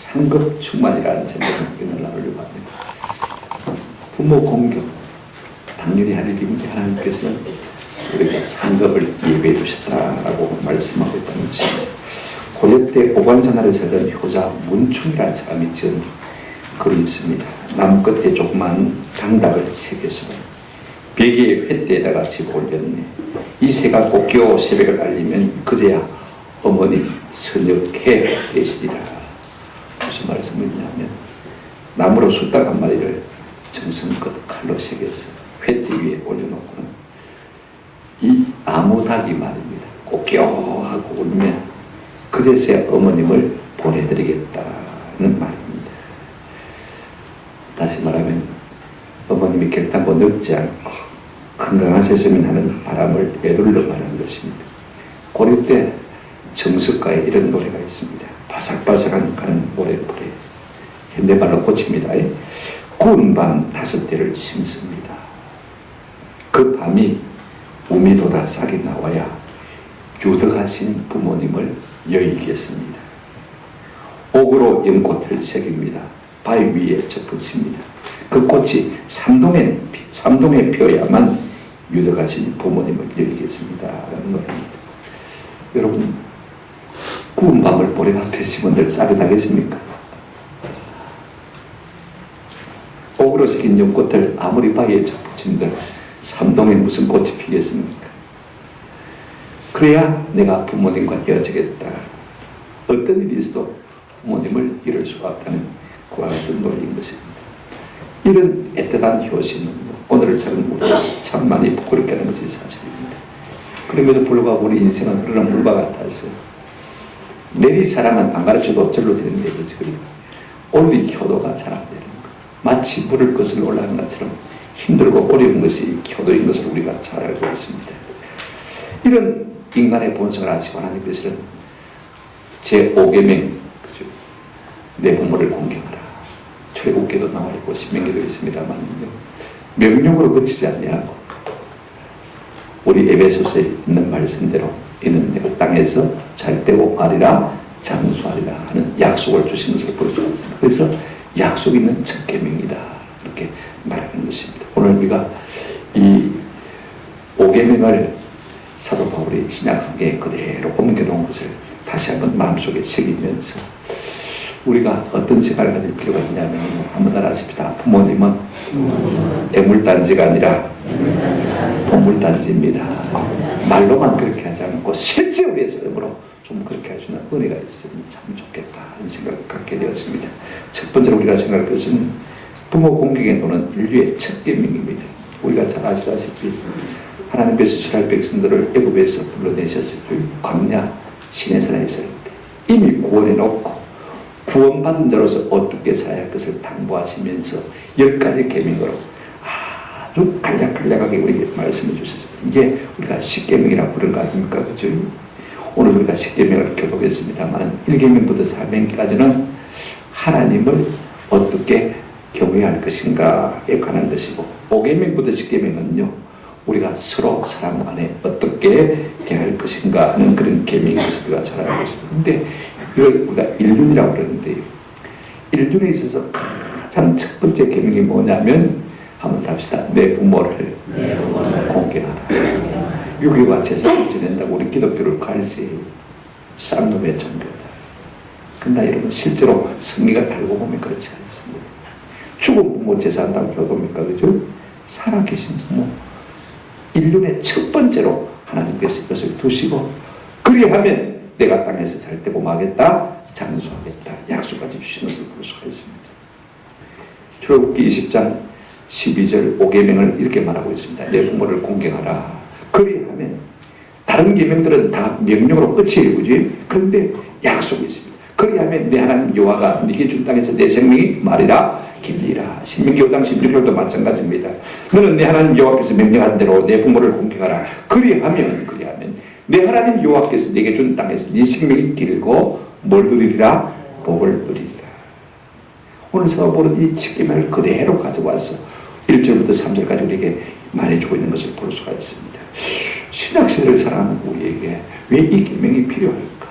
상급 충만이라는 제목을 나누려고 합니다. 부모 공경 당연히 할 일인데 하나님께서는 우리가 상급을 예배해 주셨다라고 말씀하고 있다는 것입니다. 고려 때 오관산하에 살던 효자 문충이라는 사람이 지은 글이 있습니다. 나무 끝에 조그만 장닭을 새겨서 베개의 횃대에다가 집어 올렸네. 이 새가 꼭 겨우 새벽을 알리면 그제야 어머니 선역해 되시리라. 무슨 말씀이냐면 나무로 숫닭 한 마리를 정성껏 칼로 새겨서 횃대 위에 올려놓고는 이 나무닭이 말입니다. 꼭 겨우 하고 울면 그제서야 어머님을 보내드리겠다는 말입니다. 다시 말하면 어머님이 결단코 늙지 않고 건강하셨으면 하는 바람을 애둘러 말하는 것입니다. 고려 때 정석가에 이런 노래가 있습니다. 바삭바삭한 가는 모래불에 현대말로 고칩니다. 구운 밤 5대를 심습니다. 그 밤이 우미 돋아 싹이 나와야 유덕하신 부모님을 여의겠습니다. 옥으로 연꽃을 새깁니다. 바위 위에 접붙입니다. 그 꽃이 삼동에 피어야만 유덕하신 부모님을 여기겠습니다. 라는 노래입니다. 여러분, 구운 밤을 모래 앞에 심은들 쌀이 나겠습니까? 옥으로 새긴 연꽃을 아무리 바위에 접붙인들 삼동에 무슨 꽃이 피겠습니까? 그래야 내가 부모님과 헤어지겠다. 어떤 일이 있어도 부모님을 잃을 수가 없다는 그와 같은 논리인 것입니다. 이런 애틋한 효심은 오늘을 사는 우리가 참 많이 부끄럽게 하는 것이 사실입니다. 그럼에도 불구하고 우리 인생은 흐르는 물과 같아서 내리사랑은 안 가르쳐도 절로 되는데 올리 효도가 잘 안 되는 것. 마치 물을 것을 올라가는 것처럼 힘들고 어려운 것이 효도인 것을 우리가 잘 알고 있습니다. 이런 인간의 본성을 아시고 하나님께서는 제5계명 내 부모를 공경하라. 출애굽기도 나와 있고 신명기도 있습니다만 명령으로 그치지 아니하고 우리 에베소서에 있는 말씀대로 이는 내가 땅에서 잘 되고 아리라 장수하리라 하는 약속을 주신 것을 볼 수가 있습니다. 그래서 약속 있는 첫 계명이다 이렇게 말하는 것입니다. 오늘 우리가 이 5계명을 사도 바울이 신약성경에 그대로 옮겨놓은 것을 다시 한번 마음속에 새기면서 우리가 어떤 생각을 가질 필요가 있냐면 한번 다 아십니다. 부모님은 애물단지가 아니라 보물단지입니다. 말로만 그렇게 하지 않고 실제 우리의 삶으로 좀 그렇게 해주는 은혜가 있으면 참 좋겠다 하는 생각을 갖게 되었습니다. 첫 번째로 우리가 생각할 것은 부모 공경의 도는 인류의 첫 계명입니다. 우리가 잘 아시다시피 하나님께서 이스라엘 백성들을 애굽에서 불러내셨을 때 광야 시내산에 있을 때 이미 구원해 놓고 구원받은 자로서 어떻게 살아야 할 것을 당부하시면서 10가지 계명으로 아주 간략하게 우리에게 말씀해 주셨습니다. 이게 우리가 10계명이라고 부르는 거 아닙니까? 그죠? 오늘 우리가 10계명을 교독했습니다만 1계명부터 4계명까지는 하나님을 어떻게 경외해야 할 것인가에 관한 것이고 5계명부터 10계명은요 우리가 서로 사람 간에 어떻게 대할 것인가 하는 그런 계명인 것을 우리가 잘 알고 있습니다. 그런데 이걸 우리가 일륜이라고 그러는데 일륜에 있어서 가장 첫 번째 계명이 뭐냐면 한번 합시다. 내 부모를 공경하라. 유교가 제사를 지낸다고 우리 기독교를 갈세해요. 쌍놈의 종교다. 그러나 여러분 실제로 성경을 알고 보면 그렇지 않습니다. 죽은 부모 제사한다고 교도입니까? 그죠? 살아계신 부모 인륜의 첫 번째로 하나님께서 이것을 두시고 그리하면 내가 땅에서 잘 되고 마겠다 장수하겠다 약속까지 주신 것을 볼 수가 있습니다. 출애굽기 20장 12절 5계명을 이렇게 말하고 있습니다. 내 부모를 공경하라. 그리하면 다른 계명들은 다 명령으로 끝이에요. 그지? 그런데 약속이 있습니다. 그리하면 내 하나님 여호와가 네게 준 땅에서 내 생명이 말이라 길리라. 신명기 5장 16절도 마찬가지입니다. 너는 내 하나님 여호와께서 명령한 대로 내 부모를 공경하라. 그리하면 내 하나님 여호와께서 네게 준 땅에서 네 생명이 길고 뭘 누리리라? 복을 누리리라. 오늘 사도 바울은 이 10계명을 그대로 가져와서 1절부터 3절까지 우리에게 말해주고 있는 것을 볼 수가 있습니다. 신학생을 살아가는 우리에게 왜 이 계명이 필요할까?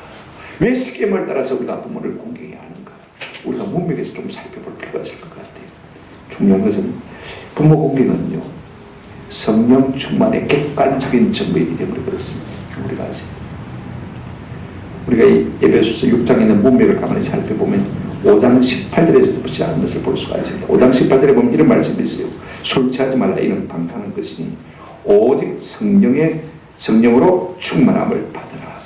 왜 10계명을 따라서 우리가 부모를 공경해야 하는가? 우리가 문맥에서 좀 살펴볼 필요가 있을 것 같아요. 중요한 것은 부모 공경은요, 성령 충만의 객관적인 증거이기 때문에 그렇습니다. 우리가 아세요. 우리가 이 에베소서 6장에 있는 문맥을 가만히 살펴보면 5장 18절에서도 보지 않은 것을 볼 수가 있습니다. 5장 18절에 보면 이런 말씀이 있어요. 술 취하지 말라. 이는 방탕한 것이니 오직 성령으로 충만함을 받으라.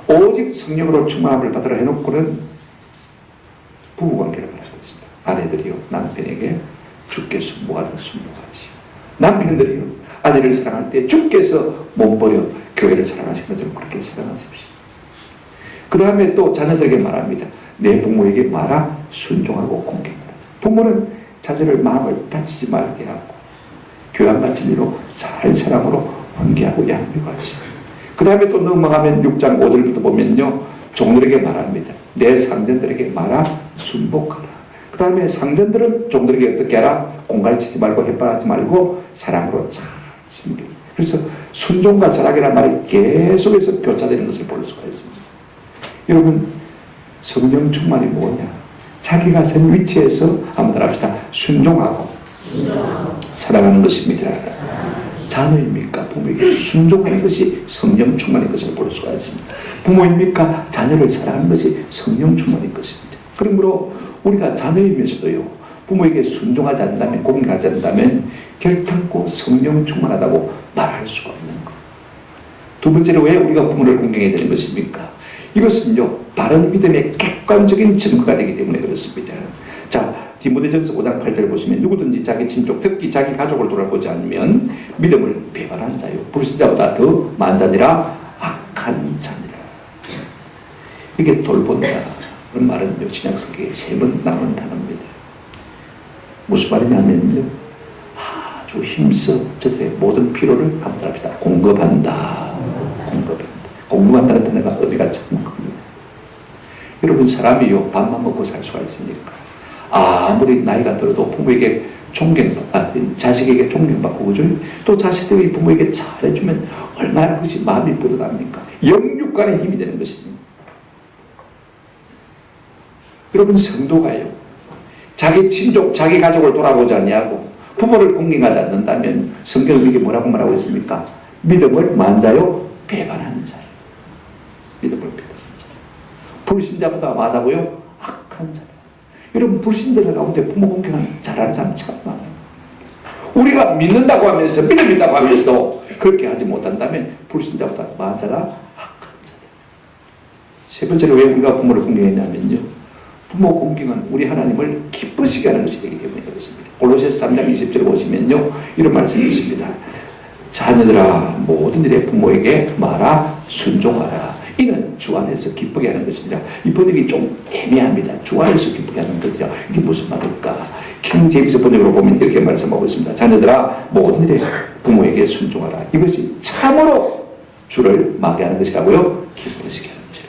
오직 성령으로 충만함을 받으라 해놓고는 부부관계를 말하고 있습니다. 아내들이요 남편에게 주께서 뭐하든 순복하시오. 남편들이요 아내를 사랑할 때 주께서 몸버려 교회를 사랑하신 것처럼 그렇게 사랑하십시오. 그 다음에 또 자녀들에게 말합니다. 내 부모에게 말아 순종하고 공경하라. 부모는 자녀를 마음을 다치지 말게 하고 교양과 진리로 잘 사랑으로 환기하고 양육하시오. 그 다음에 또 넘어가면 6장 5절부터 보면요, 종들에게 말합니다. 내 상전들에게 말아 순복하라. 그 다음에 상전들은 종들에게 어떻게 하라? 공갈치지 말고 헷바라지 말고 사랑으로 잘 섬기라. 그래서 순종과 사랑이라는 말이 계속해서 교차되는 것을 볼 수가 있습니다. 여러분, 성령 충만이 뭐냐? 자기가 선 위치에서 한번 따라합시다. 순종하고 사랑하는 것입니다. 자녀입니까? 부모에게 순종하는 것이 성령 충만인 것을 볼 수가 있습니다. 부모입니까? 자녀를 사랑하는 것이 성령 충만인 것입니다. 그러므로 우리가 자녀이면서도요, 부모에게 순종하지 않는다면, 공경하지 않는다면 결단코 성령 충만하다고 말할 수가 없는 것. 두 번째로 왜 우리가 부모를 공경해야 되는 것입니까? 이것은요, 바른 믿음의 객관적인 증거가 되기 때문에 그렇습니다. 자, 디모데전서 5장 8절 보시면 누구든지 자기 친족, 특히 자기 가족을 돌아보지 않으면 믿음을 배반한 자요 불신자보다 더 만자니라 악한 자니라. 이게 돌본다. 그런 말은요, 신약성경에 3번 나오는 단어입니다. 무슨 말이냐면요, 아주 힘써 저들의 모든 필요를 한번 합시다. 공급한다. 공급한다는 단어가 의미가 참 큽니다. 여러분, 사람이요, 밥만 먹고 살 수가 있습니까? 아무리 나이가 들어도 부모에게 자식에게 존경받고, 그죠? 또 자식들이 부모에게 잘해주면 얼마나 그것이 마음이 뿌듯합니까? 영육간의 힘이 되는 것입니다. 여러분, 성도가요, 자기 친족, 자기 가족을 돌아보지 않냐고 부모를 공경하지 않는다면 성경은 이게 뭐라고 말하고 있습니까? 믿음을 만자요 배반하는 자예요. 믿음을 배반하는 자. 불신자보다 마다고요 악한 자. 여러분, 불신자들 가운데 부모 공경을 잘하는 사람 참 많아요. 우리가 믿는다고 하면서, 믿는다고 하면서도 그렇게 하지 못한다면 불신자보다 마자라 악한 자다. 세 번째로 왜 우리가 부모를 공경했냐면요, 부모 공경은 우리 하나님을 기쁘시게 하는 것이 되기 때문에 그렇습니다. 골로새서 3장 20절에 보시면요, 이런 말씀이 있습니다. 자녀들아, 모든 일에 부모에게 말아 순종하라. 이는 주 안에서 기쁘게 하는 것이니라. 이 번역이 좀 애매합니다. 주 안에서 기쁘게 하는 것이라. 이게 무슨 말일까? 킹 제임스 번역으로 보면 이렇게 말씀하고 있습니다. 자녀들아, 모든 일에 부모에게 순종하라. 이것이 참으로 주를 마게 하는 것이라고요, 기쁘시게 하는 것이라.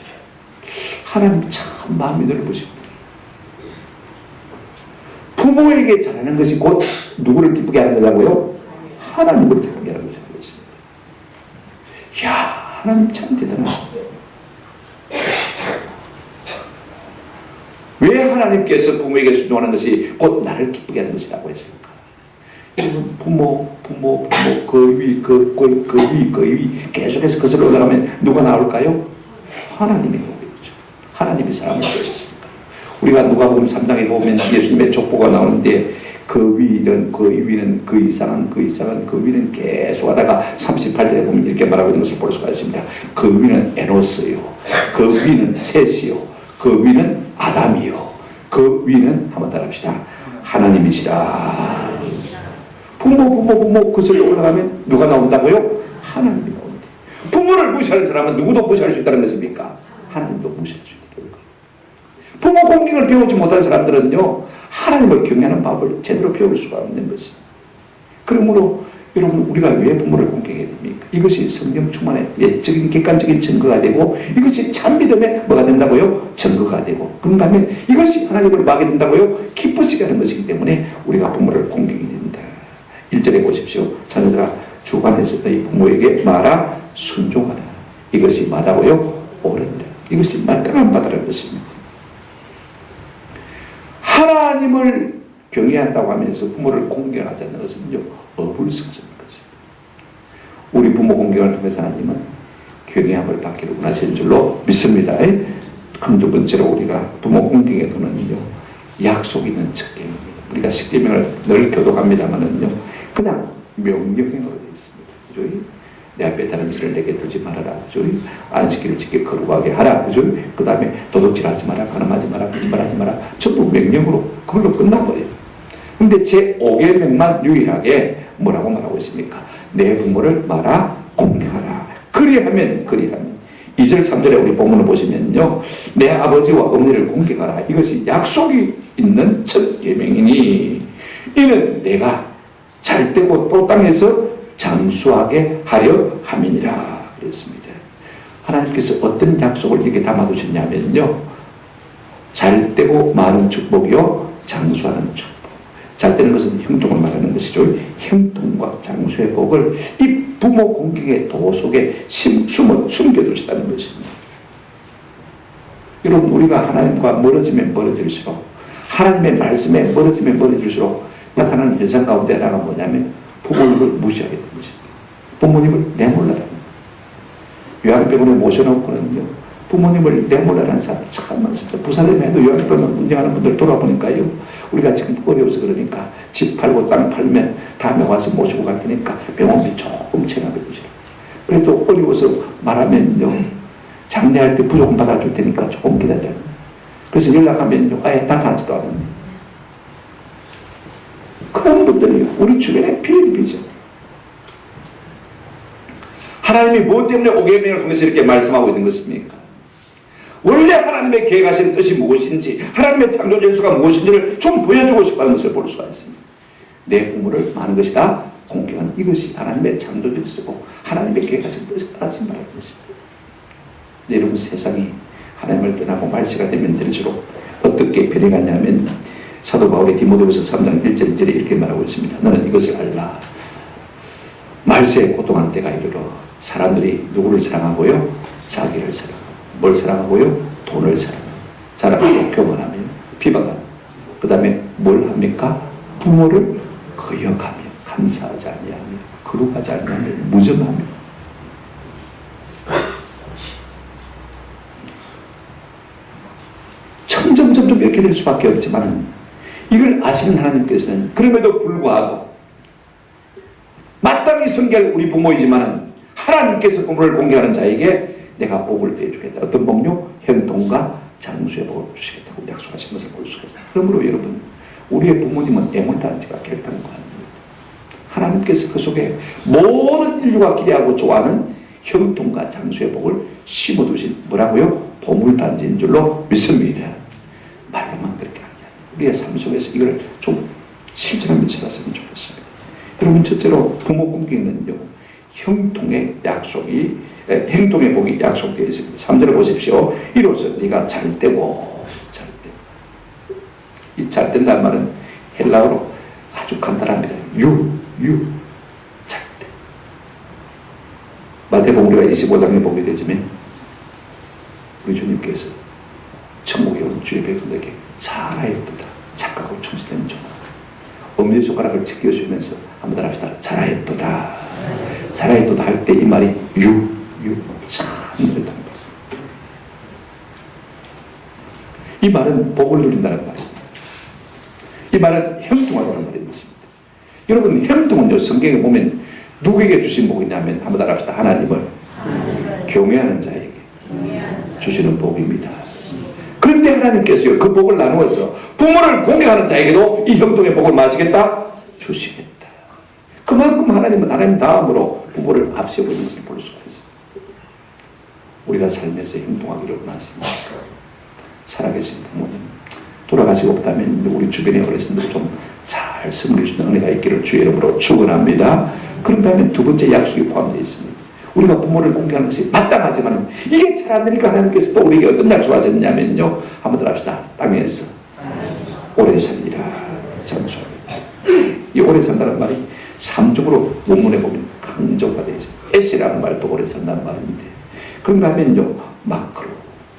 하나님 참 마음이 넓으신 분이에요. 부모에게 잘하는 것이 곧 누구를 기쁘게 하는 거라고요? 하나님을 기쁘게 하는 것이라고 했습니다. 이야, 하나님 참 대단하다. 왜 하나님께서 부모에게 순종하는 것이 곧 나를 기쁘게 하는 것이라고 했습니까? 여러분, 부모, 그 위, 계속해서 그것을 올라가면 누가 나올까요? 하나님이 나오겠죠. 하나님이 사람을 구하셨습니까? 우리가 누가복음 3장에 보면 예수님의 족보가 나오는데 그 위는, 그 위는 계속 하다가 38절에 보면 이렇게 말하고 있는 것을 볼 수가 있습니다. 그 위는 에노스요. 그 위는 셋이요. 그 위는 아담이요. 그 위는 한번 따라합시다. 하나님이시라. 부모 그것을 올라가면 누가 나온다고요? 하나님이 나온다. 부모를 무시하는 사람은 누구도 무시할 수 있다는 것입니까? 하나님도 무시할 수 있다는 거예요. 부모 공경을 배우지 못한 사람들은요, 하나님을 경외하는 법을 제대로 배울 수가 없는 것입니다. 그러므로 여러분, 우리가 왜 부모를 공경해야 됩니까? 이것이 성령 충만의 예적인 객관적인 증거가 되고, 이것이 참 믿음의 뭐가 된다고요? 증거가 되고, 그런가 하면 이것이 하나님을 마게 된다고요? 기쁘시게 하는 것이기 때문에 우리가 부모를 공경해야 된다. 1절에 보십시오. 자녀들아, 주관에서 너희 부모에게 말아 순종하라. 이것이 마다고요? 옳으니라. 이것이 마땅한 바다라는 것입니다. 하나님을 경외한다고 하면서 부모를 공경하지 않는 것은요, 어불성설인 거죠. 우리 부모 공경을 통해서 하나님은 경외함을 받기를 원하시는 줄로 믿습니다. 그럼 두 번째로 우리가 부모 공경에 도는요, 약속 있는 척경입니다. 우리가 십계명을 늘 교독합니다만은요, 그냥 명령형으로 되어 있습니다. 그죠? 내 앞에 다른 신을 내게 두지 말아라. 그죠? 안식일을 지켜 거룩하게 하라. 그죠? 그 다음에 도둑질하지 마라, 간음하지 마라, 거짓말하지 마라. 전부 명령으로 그걸로 끝나버려요. 근데 제 5계명만 유일하게 뭐라고 말하고 있습니까? 내 부모를 말아 공경하라. 그리하면 2절 3절에 우리 본문을 보시면요, 내 아버지와 어머니를 공경하라. 이것이 약속이 있는 첫 계명이니 이는 내가 잘 되고 또 땅에서 장수하게 하려 함이니라 그랬습니다. 하나님께서 어떤 약속을 이렇게 담아두셨냐면요, 잘 되고 많은 축복이요, 장수하는 축복. 잘 되는 것은 형통을 말하는 것이죠. 형통과 장수의 복을 이 부모 공경의 도 속에 숨겨두시다는 것입니다. 여러분, 우리가 하나님과 멀어지면 멀어질수록, 하나님의 말씀에 멀어지면 멀어질수록 나타나는 현상 가운데 하나가 뭐냐면 부모님을 무시하게 되는 것입니다. 부모님을 내몰라라는 거예요. 요양병원에 모셔놓고는요, 부모님을 내몰라라는 사람 참 많습니다. 부산에도 요양병원 운영하는 분들 돌아보니까요, 우리가 지금 어려워서 그러니까 집 팔고 땅 팔면 다음에 와서 모시고 갈 테니까 병원비 조금 체납해 주시라. 그래도 어려워서 말하면요, 장례할 때 부조금 받아줄 테니까 조금 기다려. 그래서 연락하면요, 아예 나타나지도 않는데. 그런 분들이 우리 주변에 비일비죠. 하나님이 무엇 때문에 5계명을 통해서 이렇게 말씀하고 있는 것입니까? 원래 하나님의 계획하신 뜻이 무엇인지, 하나님의 창조 전수가 무엇인지를 좀 보여주고 싶어하는 것을 볼 수가 있습니다. 내 부모를 많은 것이다 공경하는 이것이 하나님의 창조 전수고 하나님의 계획하신 뜻이다 하신 말하는 것입니다. 여러분, 세상이 하나님을 떠나고 말세가 되면 될수록 어떻게 변해가냐면 사도 바울이 디모데후서 3장 1절 2절에 이렇게 말하고 있습니다. 너는 이것을 알라. 말세에 고통하는 때가 이르러 사람들이 누구를 사랑하고요? 자기를 사랑하고. 뭘 사랑하고요? 돈을 사랑하고. 자랑하고 교만하며 비방하고. 그 다음에 뭘 합니까? 부모를 거역하며 감사하지 아니하며 거룩하지 아니하며 무정하며. 점점 이렇게 될 수밖에 없지만 이걸 아시는 하나님께서는 그럼에도 불구하고 마땅히 성결 우리 부모이지만 하나님께서 부모를 공경하는 자에게 내가 복을 대주겠다. 어떤 복요? 형통과 장수의 복을 주시겠다고 약속하신 것을 볼 수가 있습니다. 그러므로 여러분, 우리의 부모님은 애물다는 지가 결단한 거 아닙니다. 하나님께서 그 속에 모든 인류가 기대하고 좋아하는 형통과 장수의 복을 심어두신 뭐라고요? 보물단지인 줄로 믿습니다. 말로만 그렇게 하냐. 우리의 삶 속에서 이걸 좀 실천하면서 살았으면 좋겠습니다. 여러분, 첫째로 부모 공경에는요, 형통의 약속이, 행동의 복이 약속되어 있습니다. 3절을 보십시오. 이로써 네가 잘되고, 이 잘된다는 말은 헬라어로 아주 간단합니다. 잘돼. 마태복음 우리가 25장에 보게 되지만 우리 주님께서 천국에 온 주의 백성들에게 잘하였도다. 착하고 충실된 종. 엄지손가락을 지켜주면서 한번 더 합시다. 잘하였도다. 잘하였도다 할 때 이 말이 참 느렸다는 거예요. 이 말은 복을 누린다는 말입니다. 이 말은 형통하다는 말입니다. 여러분, 형통은요, 성경에 보면 누구에게 주신 복이냐면 한번 더 합시다. 하나님을 경외하는 자에게 주시는 복입니다. 그런데 하나님께서요, 그 복을 나누어서 부모를 공경하는 자에게도 이 형통의 복을 마시겠다? 주시겠다. 그만큼 하나님은 하나님 다음으로 부모를 앞세우는 것을 볼 수가 있습니다. 우리가 살면서 형통하기를 원하십니다. 살아계신 부모님, 돌아가시고 없다면 우리 주변의 어르신들 좀 잘 섬겨주는 은혜가 있기를 주의 이름으로 축원합니다. 그런다면 두 번째 약속이 포함되어 있습니다. 우리가 부모를 공경하는 것이 마땅하지만 이게 잘 안 되니까 하나님께서 또 우리에게 어떤 약속을 하셨냐면요, 한번 더 합시다. 땅에서 오래 살리라. 장수하겠다. 이 오래 산다는 말이 3종으로 원문에 보면 강조가 되어 있습니다. 에스라는 말도 오래 산다는 말인데, 그런가 하면요, 마크로,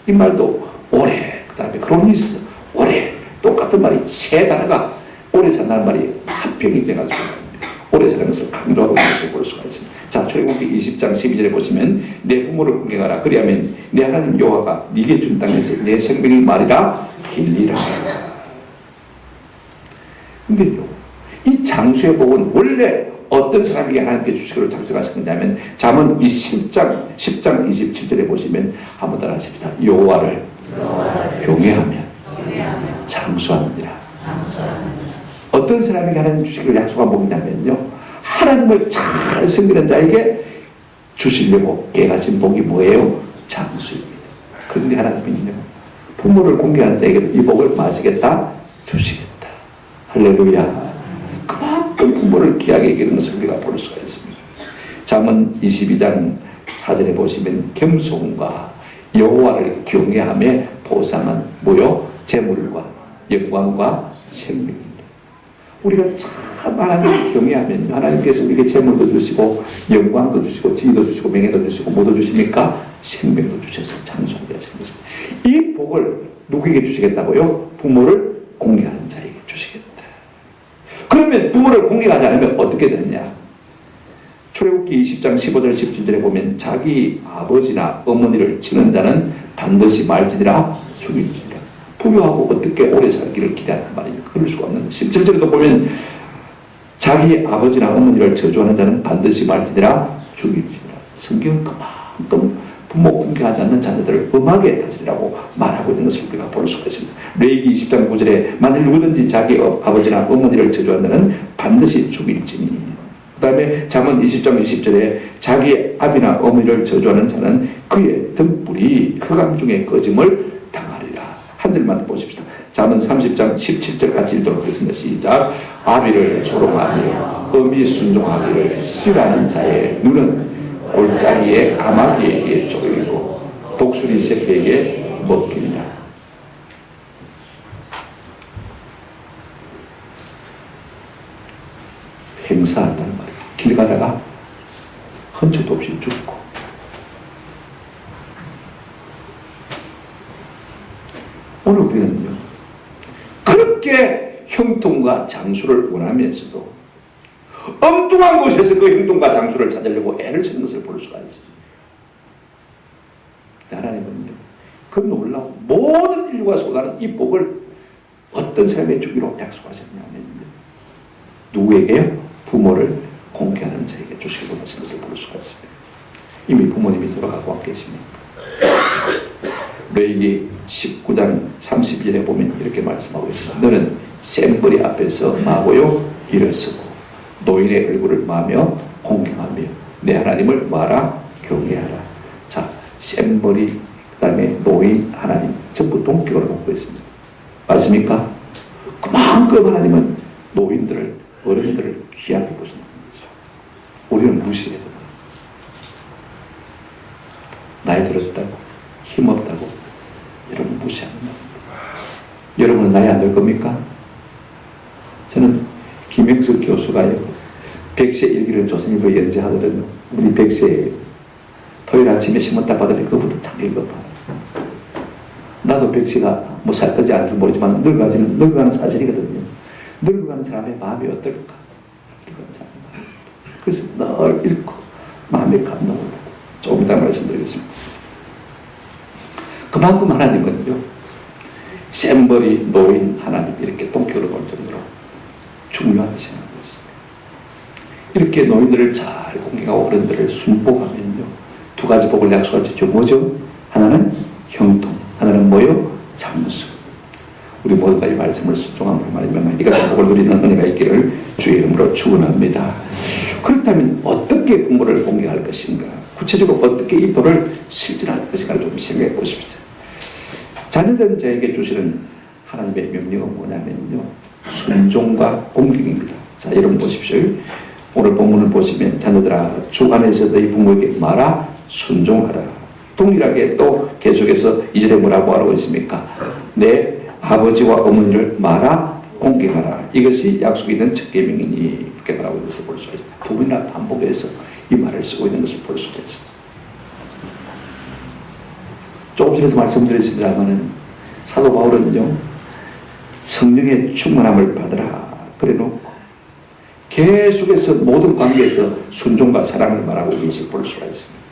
이 말도 오래, 그 다음에 크로니스, 오래, 똑같은 말이 세 단어가 오래 산다는 말이 합병이 돼가지고 오래 사는 것을 강조하고 있는 것을 볼 수가 있습니다. 자, 출애굽기 20장 12절에 보시면 내 부모를 공경하라. 그리하면 내 하나님 여호와가 네게 준 땅에서 내 생명을 말이라 길리라. 근데요, 이 장수의 복은 원래 어떤 사람에게 하나님께 주시기로 작정하셨느냐면 잠언 10장 27절에 보시면 한번 따라 하십니다. 여호와를 경외하면 장수하느니라. 어떤 사람에게 하나님 주시기로 약속한 복이냐면요, 하나님을 잘 섬기는 자에게 주시려고 계획하신 복이 뭐예요? 장수입니다. 그런데 하나님은요, 부모를 공경하는 자에게 이 복을 마시겠다, 주시겠다. 할렐루야. 그만큼 부모를 귀하게 여기는 것을 우리가 볼 수가 있습니다. 잠언 22장 4절에 보시면 겸손과 여호와를 경외함의 보상은 뭐요? 재물과 영광과 생명입니다. 우리가 참 하나님을 경외하면 하나님께서 우리에게 재물도 주시고 영광도 주시고 지위도 주시고 명예도 주시고 뭐도 주십니까? 생명도 주셔서 장수하게 하시는 것입니다. 이 복을 누구에게 주시겠다고요? 부모를 공경하는 자에게 주시겠다. 그러면 부모를 공경하지 않으면 어떻게 되느냐? 출애굽기 20장 15절 17절에 보면 자기 아버지나 어머니를 치는 자는 반드시 말지니라 죽일지니라. 부유하고 어떻게 오래 살기를 기대하는 말이에요. 그럴 수가 없는 거예요. 17절에도 보면 자기 아버지나 어머니를 저주하는 자는 반드시 말지니라 죽일지니라. 성경은 그만큼 부모 공경하지 않는 자녀들을 음하게 다스리라고 말하고 있는 것을 우리가 볼 수가 있습니다. 레위기 20장 9절에 만일 누구든지 자기 아버지나 어머니를 저주하는 자는 반드시 죽일지니. 그 다음에 잠언 20장 20절에 자기 아비나 어머니를 저주하는 자는 그의 등불이 흑암 중에 꺼짐을 당하리라. 한 절만 더 보십시다. 잠언 30장 17절 같이 읽도록 하겠습니다. 시작. 아비를 조롱하며 어미 순종하기를 싫어하는 자의 눈은 골짜기에 까마귀에게 쪼이고 독수리 새끼에게 먹히리라. 행사한다는 말이에요. 길 가다가 헌책도 없이 죽고. 오늘 우리는요, 그렇게 형통과 장수를 원하면서도 엉뚱한 곳에서 그 형통과 장수를 찾으려고 애를 쓰는 것을 볼 수가 있습니다. 하나님은요, 그 놀라운 모든 인류가 쏟아낸 이 복을 어떤 사람에게 주기로 약속하셨냐면요, 누구에게요? 부모를 공경하는 자에게 주시기로 하신 것을 볼 수가 있습니다. 이미 부모님이 돌아가고 계십니까? 레위기 19장 32절에 보면 이렇게 말씀하고 있습니다. 너는 셈버리 앞에서 마고요 일어서고 노인의 얼굴을 마며 공경하며 내 하나님을 마라 경외하라. 자, 셈버리 그 다음에 노인 하나님 전부 동격으로 놓고 있습니다. 맞습니까? 그만큼 하나님은 노인들을 어른들을 귀하게 보시는 거죠. 우리는 무시해도 나이 들었다고 힘없다고 여러분 무시하는 겁니다. 여러분은 나이 안 들 겁니까? 저는 김영석 교수가요, 100세 일기를 조선일보에 연재하거든요. 우리 100세예요. 토요일 아침에 신문 딱 받으면 그거부터 딱 읽어봐. 나도 100세가 뭐 살 건지 안 살지 모르지만 늙어가는 사실이거든요. 늙어가는 사람의 마음이 어떨까? 늙어가는 사람의 마음. 그래서 늘 읽고 마음의 감동을 받고 조금 이따 말씀드리겠습니다. 그만큼 하나님은요, 셈버리 노인 하나님 이렇게 동격으로 볼 정도로 중요하게 생각하고 있습니다. 이렇게 노인들을 잘 공경하고 어른들을 순복하면요, 두 가지 복을 약속하셨죠. 뭐죠? 하나는 형통, 하나는 뭐요? 장수. 우리 모두가 이 말씀을 순종함으로 말미암아 이 같은 복을 누리는 은혜가 있기를 주의 이름으로 축원합니다. 그렇다면 어떻게 부모를 공경할 것인가? 구체적으로 어떻게 이 도를 실천할 것인가를 좀 생각해 보십시오. 자녀된 자에게 주시는 하나님의 명령은 뭐냐면요, 순종과 공경입니다. 자, 여러분 보십시오. 오늘 본문을 보시면 자녀들아 주 안에서 너희 부모에게 말아 순종하라. 동일하게 또 계속해서 2절에 뭐라고 하라고 있습니까? 내 아버지와 어머니를 말아 공경하라. 이것이 약속이 있는 첫 계명이니 이렇게 말하고 있는 것을 볼 수가 있습니다. 두 번이나 반복해서 이 말을 쓰고 있는 것을 볼 수가 있습니다. 조금 전에도 말씀드렸습니다만은 사도 바울은요, 성령의 충만함을 받으라 그래 놓고 계속해서 모든 관계에서 순종과 사랑을 말하고 있는 것을 볼 수가 있습니다.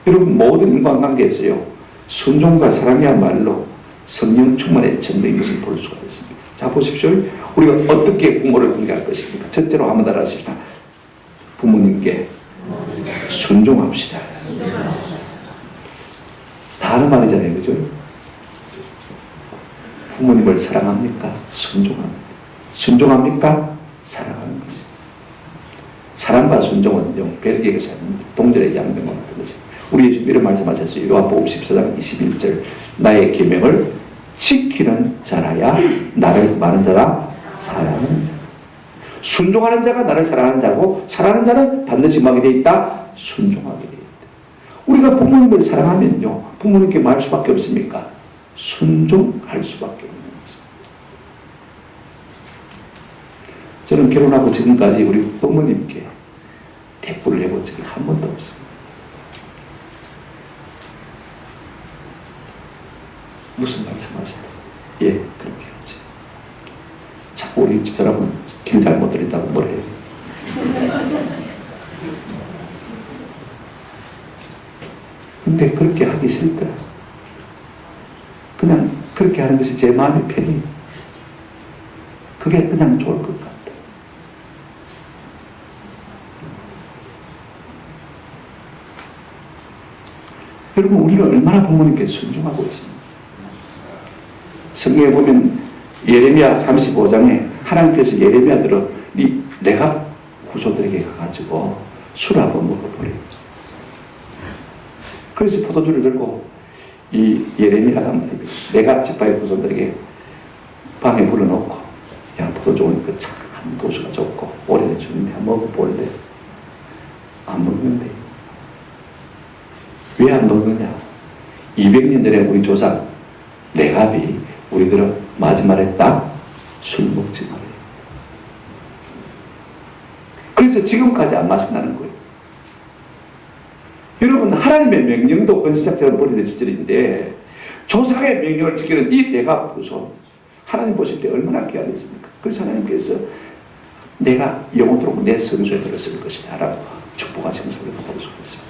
여러분, 모든 인간관계에서요, 순종과 사랑이야말로 성령 충만의 전부인 것을 볼 수가 있습니다. 자, 보십시오. 우리가 어떻게 부모를 공개할 것입니까? 첫째로 한번 따라하십시다. 부모님께 순종합시다. 다 하는 말이잖아요, 그죠? 부모님을 사랑합니까? 순종합니까? 순종합니까? 사랑하는 것이. 사랑과 순종은요, 벨기에에서 동절의 양면과 같은 거죠. 우리 예수님 이런 말씀하셨어요. 요한복음 14장 21절. 나의 계명을 지키는 자라야 나를 많은 자라 사랑하는 자. 순종하는 자가 나를 사랑하는 자고, 사랑하는 자는 반드시 뭐하게 되어 있다? 순종하게 되어 있다. 우리가 부모님을 사랑하면요, 부모님께 말 수밖에 없습니까? 순종할 수밖에 없는 거죠. 저는 결혼하고 지금까지 우리 어머님께 대꾸를 해본 적이 한 번도 없습니다. 무슨 말씀하세요? 예, 그렇게 하지. 자꾸 우리 집사람은 길 잘못 들인다고 뭐래 해요. 근데 그렇게 하기 싫더라. 그냥 그렇게 하는 것이 제 마음이 편해요. 그게 그냥 좋을 것 같다. 여러분, 우리가 얼마나 부모님께 순종하고 있습니까? 성경에 보면 예레미야 35장에 하나님께서 예레미야들을 이 레갑 후손들에게 가가지고 술 한번 먹어버려요. 그래서 포도주를 들고 이 예레미야가 레갑 지파의 후손들에게 방에 불러놓고, 야, 포도주 오니까 참 도수가 좋고 오래된 주인데 한번 먹어볼래? 안 먹는데. 왜 안 먹느냐? 200년 전에 우리 조상 레갑이 우리들은 마지막했다? 술 먹지 말아요. 그래서 지금까지 안 마신다는 거예요. 여러분, 하나님의 명령도 건시작처럼 버리는 시절인데 조상의 명령을 지키는 이 레갑 후손, 하나님 보실 때 얼마나 귀하겠습니까? 그래서 하나님께서 내가 영원토록 내 성소에 들었을 것이다 라고 축복하시는 소리가 볼 수가 있습니다.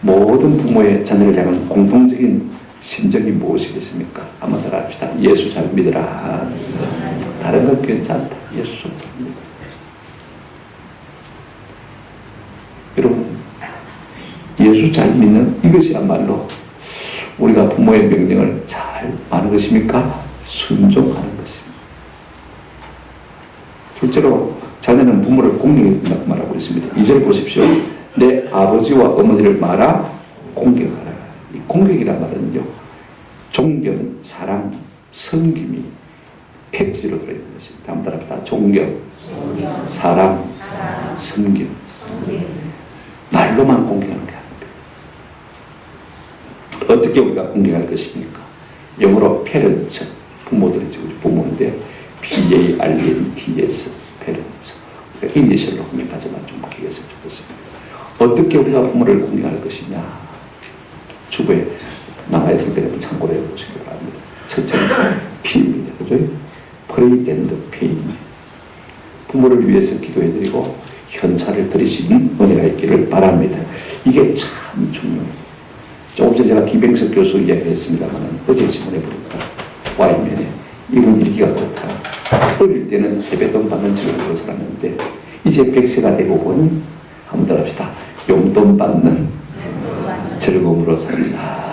모든 부모의 자녀를 향한 공통적인 심정이 무엇이겠습니까? 한번 따라 합시다. 예수 잘 믿으라. 다른 건 괜찮다. 예수 잘 믿으라. 여러분, 예수 잘 믿는 이것이야말로 우리가 부모의 명령을 잘 하는 것입니까? 순종하는 것입니다. 둘째로, 자녀는 부모를 공경한다고 말하고 있습니다. 2절 보십시오. 내 아버지와 어머니를 말아 공경하라. 이 공경이란 말은요, 존경, 사랑, 섬김이 팩트로 들어있는 것입니다. 다음 따라합니다. 존경, 사랑, 섬김. 말로만 공경하는 게 아닙니다. 어떻게 우리가 공경할 것입니까? 영어로 parents, 부모들이죠. 우리 부모인데 PARENTS, parents. 우리가 이니셜로 공경하지만 좀 기억했으면 좋겠습니다. 어떻게 우리가 부모를 공경할 것이냐? 주부에 남아있을 때 참고로 해보시기 바랍니다. 첫째는 P입니다. 그죠? Pray and Pay. 부모를 위해서 기도해드리고 현찰을 드리시는 은혜가 있기를 바랍니다. 이게 참 중요해요. 조금 전에 제가 김병석 교수 이야기했습니다만 어제 신문에 보니까 Y면에 이분 일기가 그렇다. 어릴 때는 세뱃돈 받는 즐거움으로 살았는데 이제 100세가 되고 보니 한번 더 합시다. 용돈 받는 즐거움으로 산다.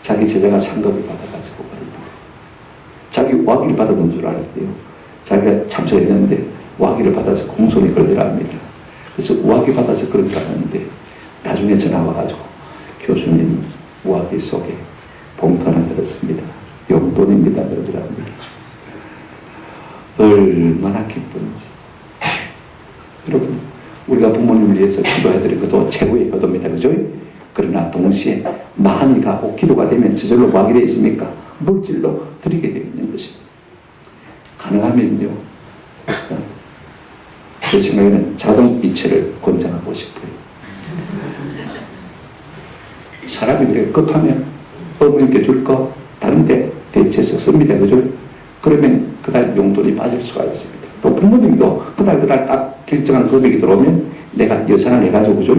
자기 제자가 상급을 받아가지고 자기 와기를 받아본 줄 알았대요. 자기가 참석했는데 와기를 받아서 공손히 걸더라 합니다. 그래서 와기 받아서 그런 줄 알았는데 나중에 전화 와가지고 교수님 와기 속에 봉투 하나 들었습니다. 용돈입니다. 그러더라 합니다. 얼마나 기쁜지. 여러분, 우리가 부모님을 위해서 기도해드린 것도 최고의 효도입니다. 그죠? 그러나 동시에 마음이 가고 기도가 되면 저절로 와게 되어 있습니까? 물질로 드리게 되어 있는 것입니다. 가능하면요, 제 생각에는 자동 이체를 권장하고 싶어요. 사람이 그래 급하면 어머니께 줄 거 다른데 대체해서 씁니다. 그죠? 그러면 그달 용돈이 빠질 수가 있습니다. 또 부모님도 그달 딱 일정한 금액이 들어오면 내가 예산을 해가지고 그죠?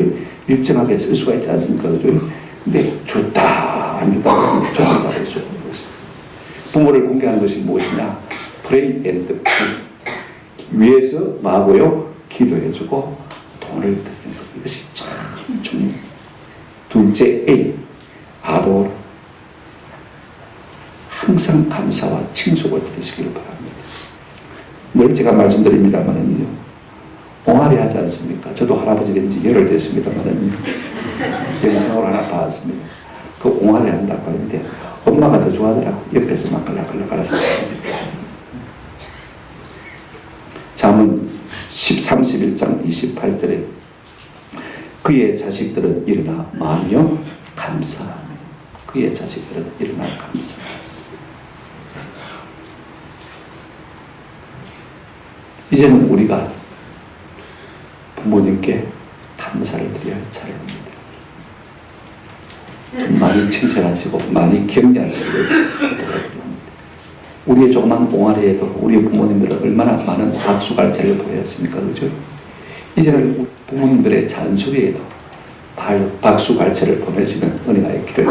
일정하게 쓸 수가 있지 않습니까? 그죠? 근데 줬다 안 줬다 그러면 조금 잡을 수 없는 것입니다. 부모를 공개하는 것이 무엇이냐? 프레이 앤드 위에서 뭐하고요? 기도해주고 돈을 드리는 것. 이것이 참 중요해요. 둘째 A, 아도르. 항상 감사와 칭송을 드리시기를 바랍니다. 늘 제가 말씀드립니다만은요, 옹알이 하지 않습니까? 저도 할아버지 된 지 열흘 됐습니다만은요, 영상으로 하나 봤습니다. 그 옹알이 한다고 하는데 엄마가 더 좋아하더라고. 옆에서 막 갈라갈라갈라서 잠언 31장 28절에 그의 자식들은 일어나 마며 감사하며 그의 자식들은 일어나 감사하며. 이제는 우리가 부모님께 감사를 드려야 할 차례입니다. 많이 칭찬하시고 많이 격려하시고 우리의 조그만 옹알이에도 우리 부모님들은 얼마나 많은 박수갈채를 보였습니까? 그죠? 이제는 부모님들의 잔소리에도 박수갈채를 보내주는 은혜가 있기를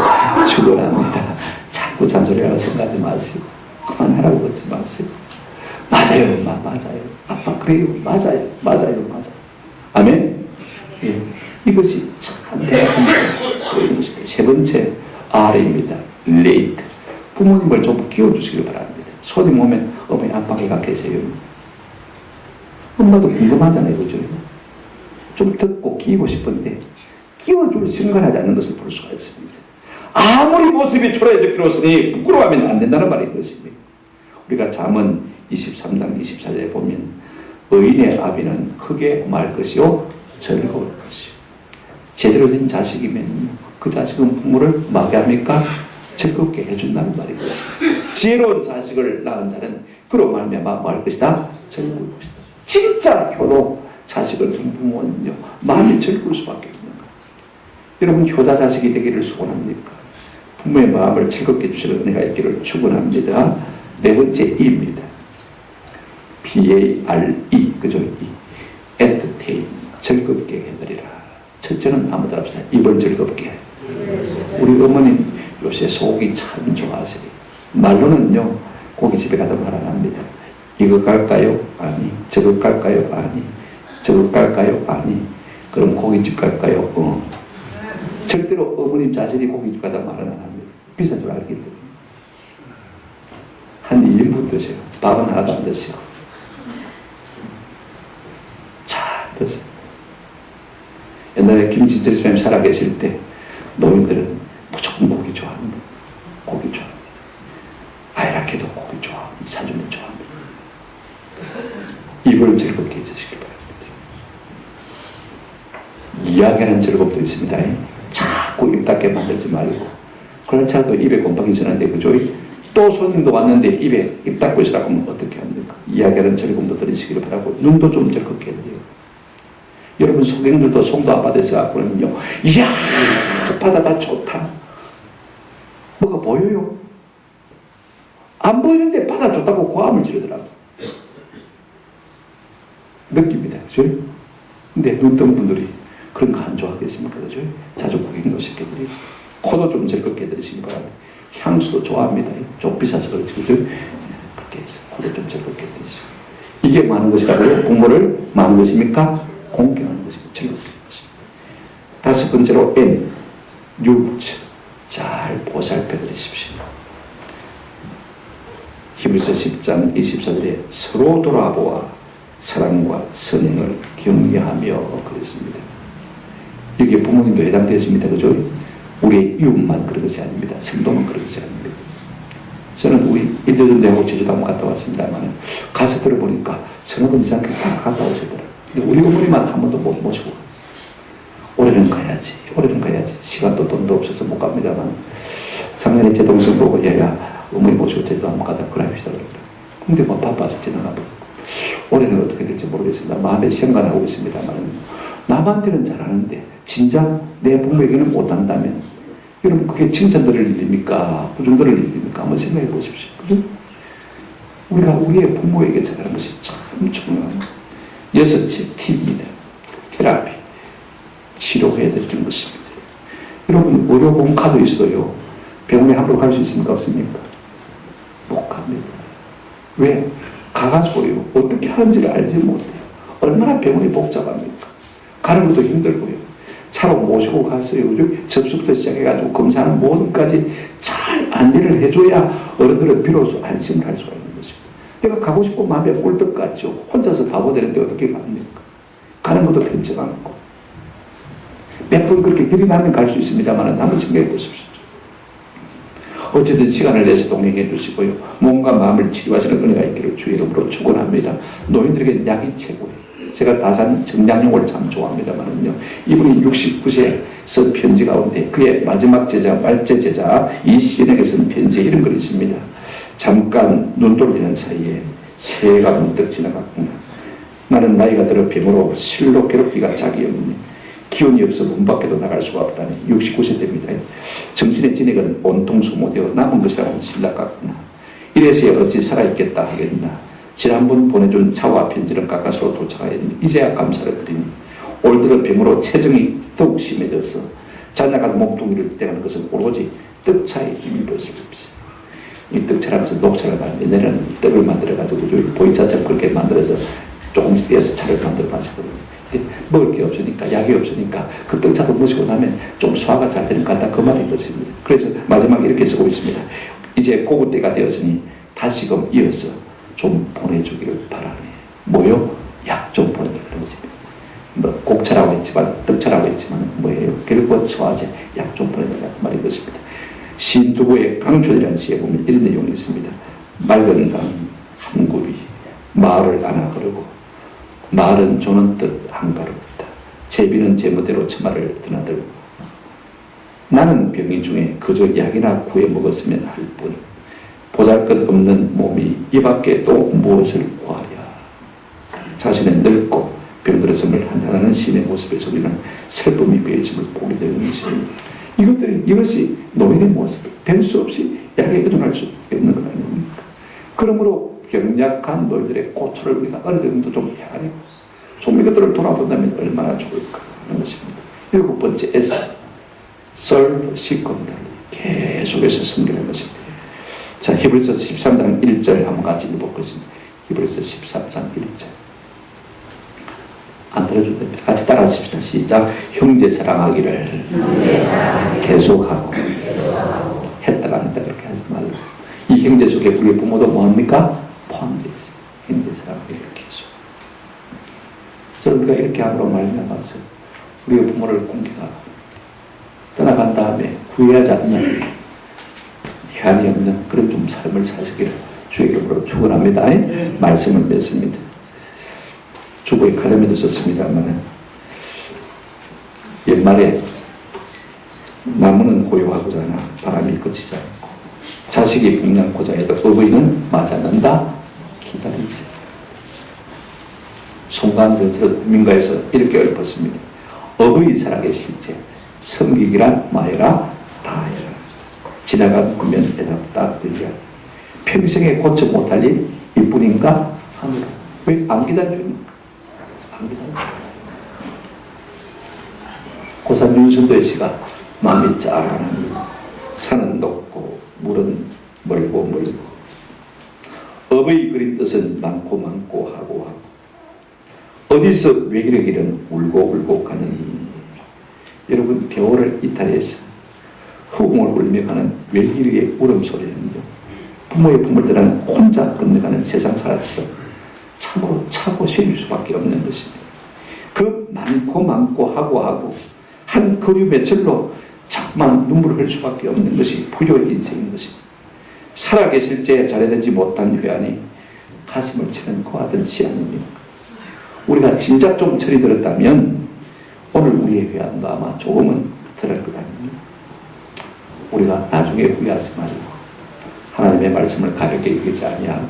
축원합니다. 자꾸 잔소리하고 생각하지 마시고 그만하라고 그러지 마시고 맞아요 엄마 맞아요 아빠 그래요 맞아요 아멘. 예. 이것이 참 대단한 것입니다. 세 번째 R입니다. Relate. 부모님을 좀 끼워주시길 바랍니다. 손님 오면 어머니 안방에 계세요. 엄마도 궁금하잖아요. 그죠? 좀 듣고 끼고 싶은데 끼워줄 생각을 하지 않는 것을 볼 수가 있습니다. 아무리 모습이 초라해졌기로서니 부끄러워하면 안 된다는 말이 그렇습니다. 우리가 잠언 23장 24절에 보면 의인의 아비는 크게 말 것이요 즐거울 것이요. 제대로 된 자식이면 그 자식은 부모를 뭐하게 합니까? 즐겁게 해준다는 말이거든요. 지혜로운 자식을 낳은 자는 그로 말미암아 뭐 할 것이다? 즐거울 것이다. 진짜 효로 자식을 둔 부모는요 마음이 즐거울 수밖에 없는 거예요. 여러분 효자 자식이 되기를 소원합니까? 부모의 마음을 즐겁게 해주시는 은혜가 있기를 축원합니다. 네 번째 E입니다. P-A-R-E 그죠? entertain 즐겁게 해드리라. 첫째는 아무도 없어요. 입을 즐겁게. 우리 어머님 요새 소고기 참 좋아하세요. 말로는요 고깃집에 가서 말 안 합니다. 이거 갈까요? 아니. 저거 갈까요? 아니. 저거 갈까요? 아니. 그럼 고깃집 갈까요? 절대로 어머님 자신이 고깃집 가서 말은 안 합니다. 비싼 줄 알기 때문에. 한 1인분 드세요. 밥은 하나도 안 드세요. 잘 드세요. 옛날에 김진철 선생님 살아계실 때 노인들은 무조건 고기 좋아합니다. 고기 좋아합니다. 아이라케도 고기 좋아합니다. 사주는 좋아합니다. 입을 즐겁게 해주시기 바랍니다. 이야기하는 즐겁도 있습니다. 자꾸 입 닫게 만들지 말고 그렇지 또 입에 곰팡이 있었는데 그죠? 또 손님도 왔는데 입에 입 닫고 있으라고 하면 어떻게 합니까? 이야기하는 즐거움도 들으시기를 바라고 눈도 좀 즐겁게 해드려요. 여러분 소경들도 송도 아파트에서 갖고는요 이야 바다 다 좋다. 뭐가 보여요? 안 보이는데 바다 좋다고 고함을 지르더라고. 느낍니다. 그죠? 근데 눈 뜬 분들이 그런 거 안 좋아하겠습니까? 그죠? 자주 구경도 시켜드리고 코도 좀 즐겁게 해드리시기 바랍니다. 향수도 좋아합니다. 좀 비싸서 그렇지. 그죠? 그렇게 해서 코도 좀 즐겁게 해드리시고 이게 많은 것이라고요? 부모를 많은 것입니까? 공경하는 것입니다. 즐겁게 하는 것입니다. 다섯 번째로 N, 유치. 잘 보살펴 드리십시오. 히브리서 10장 24절에 서로 돌아보아 사랑과 선행을 격려하며 그랬습니다. 여기에 부모님도 해당되어집니다. 그죠? 우리의 이웃만 그런 것이 아닙니다. 성도만 그런 것이 아닙니다. 저는 우리 인도전대하고 제주도 한번 갔다 왔습니다만 가서 들어보니까 서너 번 이상 다 갔다 오시더라고요. 우리 어머니만 한 번도 못 모시고 갔어요. 올해는 가야지. 시간도 돈도 없어서 못 갑니다만 작년에 제 동생 보고 얘야 어머니 모시고 제주도 한번 가자 그럽시다 그랬다. 근데 뭐 바빠서 지나가고 올해는 어떻게 될지 모르겠습니다. 마음에 생각하고 있습니다만 남한테는 잘하는데 진작 내 부모에게는 못한다면 여러분 그게 칭찬들을 일입니까? 부정들을 일입니까? 한번 생각해 보십시오. 그죠? 우리가 우리의 부모에게 잘하는 것이 참 중요한 여섯째 팁입니다. 테라피. 치료해야 될 것입니다. 여러분 의료보험 카드 있어요. 병원에 함부로 갈 수 있습니까? 없습니까? 못 갑니다. 왜? 가가지고요. 어떻게 하는지를 알지 못해요. 얼마나 병원이 복잡합니까? 가는 것도 힘들고요. 차로 모시고 갔어요. 접수부터 시작해가지고 검사하는 모든 까지 잘 안내를 해줘야 어른들은 비로소 안심을 할 수가 있는 것입니다. 내가 가고 싶고 마음에 꼴떡 같죠. 혼자서 바보 되는데 어떻게 갑니까? 가는 것도 편치가 않고. 몇 분 그렇게 들이나면 갈 수 있습니다만 한번 생각해 보십시오. 어쨌든 시간을 내서 동행해 주시고요. 몸과 마음을 치료하시는 은혜가 있기를 주의 이름으로 축원합니다. 노인들에게 약이 최고예요. 제가 다산 정량용을 참 좋아합니다만은요. 이분이 69세 쓴 편지 가운데 그의 마지막 제자, 말제 제자 이시인에게 쓴 편지에 이런 글이 있습니다. 잠깐 눈 돌리는 사이에 새해가 문득 지나갔구나. 나는 나이가 들어 병으로 실로 괴롭기가 짝이 없네. 기운이 없어 문 밖에도 나갈 수가 없다니 69세 됩니다. 정신의 진액은 온통 소모되어 남은 것이라고는 신락 같구나. 이래서야 어찌 살아있겠다 하겠나. 지난번 보내준 차와 편지는 가까스로 도착하였니. 이제야 감사를 드리니 올 들어 병으로 체정이 더욱 심해져서 자나간 몸뚱이를 떼는 것은 오로지 떡차에 힘입었을 것이다. 이 떡차라면서 녹차를 만드는 내년은 떡을 만들어가지고 보이차처럼 그렇게 만들어서 조금씩 떼어서 차를 만들어 마시거든요. 먹을 게 없으니까, 약이 없으니까 그 떡차도 마시고 나면 좀 소화가 잘 되는 것 같다. 그 말이 것입니다. 그래서 마지막에 이렇게 쓰고 있습니다. 이제 고구 때가 되었으니 다시금 이어서 좀 보내주기를 바라네. 뭐요? 약 좀 보내달라는 것입니다. 뭐 곡차라고 했지만, 떡차라고 했지만 뭐예요? 결국 소화제, 약 좀 보내달라는 말이 것입니다. 신두부의 강촌이라는 시에 보면 이런 내용이 있습니다. 맑은 강 한 굽이 마을을 안아 흐르고 말은 조는 뜻 한가롭다. 제비는 제멋대로 처마를 드나들고 나는 병이 중에 그저 약이나 구해 먹었으면 할 뿐 보잘것 몸이 이 밖에 또 무엇을 구하랴. 자신의 늙고 병들었음을 한탄하는 신의 모습에서 우리는 슬픔이 베일심을 보게 되는 것입니다. 이것이 노인의 모습, 뵐 수 없이 약에 의존할 수 없는 것 아닙니까? 그러므로 병약한 노인들의 고초를 우리가 어느 정도 좀 헤아리고 좀 이것들을 돌아본다면 얼마나 좋을까 하는 것입니다. 7번째 S, serve, secondary. 계속해서 섬기는 것입니다. 자, 히브리서 13장 1절 한번 같이 읽어보겠습니다. 히브리서 13장 1절. 안 들어줘도 됩니다. 같이 따라하십시다. 시작. 형제 사랑하기를 계속하고 했다가 안 했다 그렇게 하지 말고. 이 형제 속에 우리 부모도 뭐합니까? 포함되어 있습니다. 형제 사랑하기를 계속. 저는 우리가 이렇게 함으로 말미암아서 우리의 부모를 공경하고 떠나간 다음에 후회하지 않는 해안이 없는 그런 좀 삶을 사시기를 주의 이름으로 축원합니다. 말씀을 맺습니다. 주보에 칼럼에도 썼습니다만 옛말에 나무는 고요하고자 하나 바람이 그치지 않고 자식이 복냥고자 해도 어버이는 맞아는다 기다리지. 송간들서 민가에서 이렇게 읊었습니다. 어버이 살아계실 때 섬기기란 마여라 다해라. 지나간 구면 애답다 들려. 평생에 고쳐 못할 일 이뿐인가 하느라. 왜 안 기다립니까? 안 기다립니다. 고산 윤순도의 시가 마음이 짠하니 산은 높고 물은 멀고 어버이 그린 뜻은 많고 하고 어디서 외기르기는 울고 가느니. 여러분 겨울을 이탈해서 허공을 울며 가는 외기르의 울음소리는요 부모의 품을 떠나는 혼자 건너가는 세상 사람처럼 참으로 차고 쉬릴 수밖에 없는 것입니다. 그 많고 하고 한 거류 며칠로 자꾸만 눈물을 흘릴 수밖에 없는 것이 부요의 인생인 것입니다. 살아계실 때 잘해내지 못한 회한이 가슴을 치는 고하던 시간입니다. 우리가 진작 좀 철이 들었다면 오늘 우리의 회한도 아마 조금은 덜할 것 아닙니다. 우리가 나중에 후회하지 말고 하나님의 말씀을 가볍게 여기지 아니하고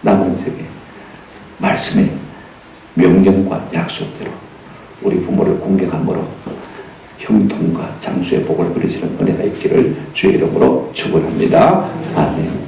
남은 세계 말씀의 명령과 약속대로 우리 부모를 공경함으로 형통과 장수의 복을 누리시는 은혜가 있기를 주의 이름으로 축원합니다. 아멘.